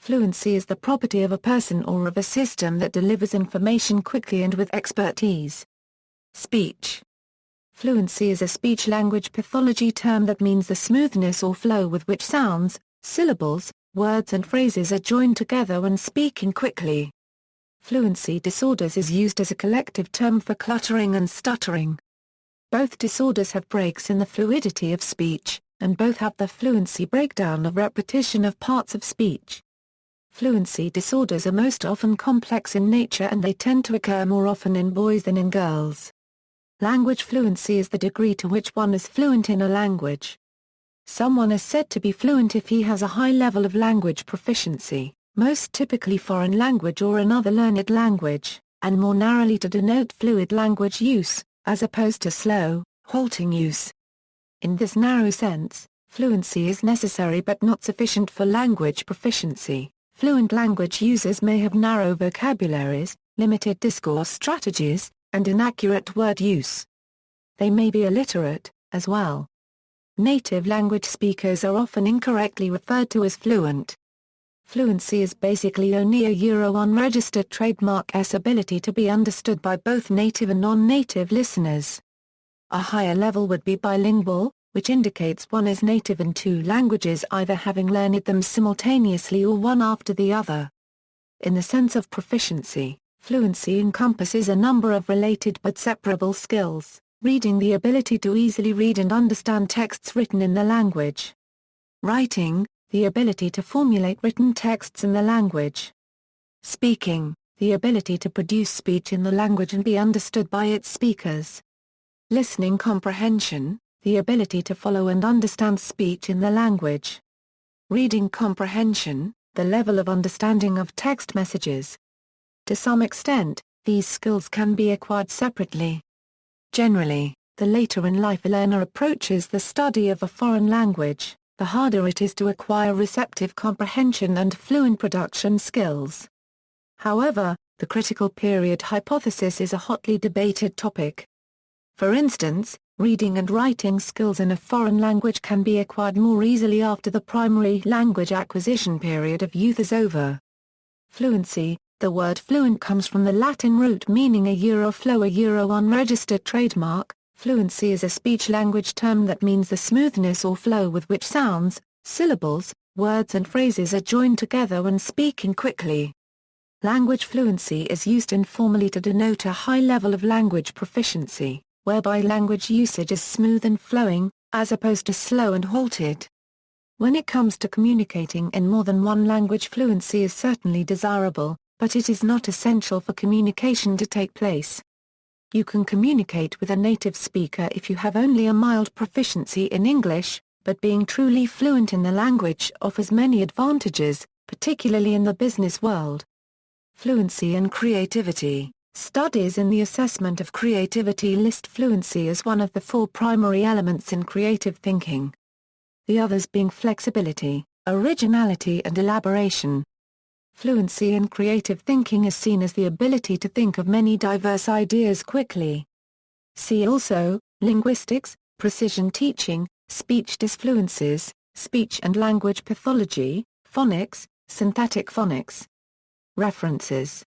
Fluency is the property of a person or of a system that delivers information quickly and with expertise. Speech. Fluency is a speech-language pathology term that means the smoothness or flow with which sounds, syllables, words and phrases are joined together when speaking quickly. Fluency disorders is used as a collective term for cluttering and stuttering. Both disorders have breaks in the fluidity of speech, and both have the fluency breakdown of repetition of parts of speech. Fluency disorders are most often complex in nature and they tend to occur more often in boys than in girls. Language fluency is the degree to which one is fluent in a language. Someone is said to be fluent if he has a high level of language proficiency, most typically foreign language or another learned language, and more narrowly to denote fluid language use, as opposed to slow, halting use. In this narrow sense, fluency is necessary but not sufficient for language proficiency. Fluent language users may have narrow vocabularies, limited discourse strategies, and inaccurate word use. They may be illiterate, as well. Native language speakers are often incorrectly referred to as fluent. Fluency is basically only a unregistered trademark's ability to be understood by both native and non-native listeners. A higher level would be bilingual, which indicates one is native in two languages either having learned them simultaneously or one after the other. In the sense of proficiency, fluency encompasses a number of related but separable skills, reading the ability to easily read and understand texts written in the language. Writing, the ability to formulate written texts in the language. Speaking, the ability to produce speech in the language and be understood by its speakers. Listening comprehension, the ability to follow and understand speech in the language. Reading comprehension, the level of understanding of text messages. To some extent, these skills can be acquired separately. Generally, the later in life a learner approaches the study of a foreign language, the harder it is to acquire receptive comprehension and fluent production skills. However, the critical period hypothesis is a hotly debated topic. For instance, reading and writing skills in a foreign language can be acquired more easily after the primary language acquisition period of youth is over. Fluency, the word fluent comes from the Latin root meaning flow unregistered trademark. Fluency is a speech-language term that means the smoothness or flow with which sounds, syllables, words and phrases are joined together when speaking quickly. Language fluency is used informally to denote a high level of language proficiency, whereby language usage is smooth and flowing, as opposed to slow and halted. When it comes to communicating in more than one language, fluency is certainly desirable, but it is not essential for communication to take place. You can communicate with a native speaker if you have only a mild proficiency in English, but being truly fluent in the language offers many advantages, particularly in the business world. Fluency and creativity. Studies in the assessment of creativity list fluency as one of the four primary elements in creative thinking. The others being flexibility, originality and elaboration. Fluency in creative thinking is seen as the ability to think of many diverse ideas quickly. See also, linguistics, precision teaching, speech disfluencies, speech and language pathology, phonics, synthetic phonics. References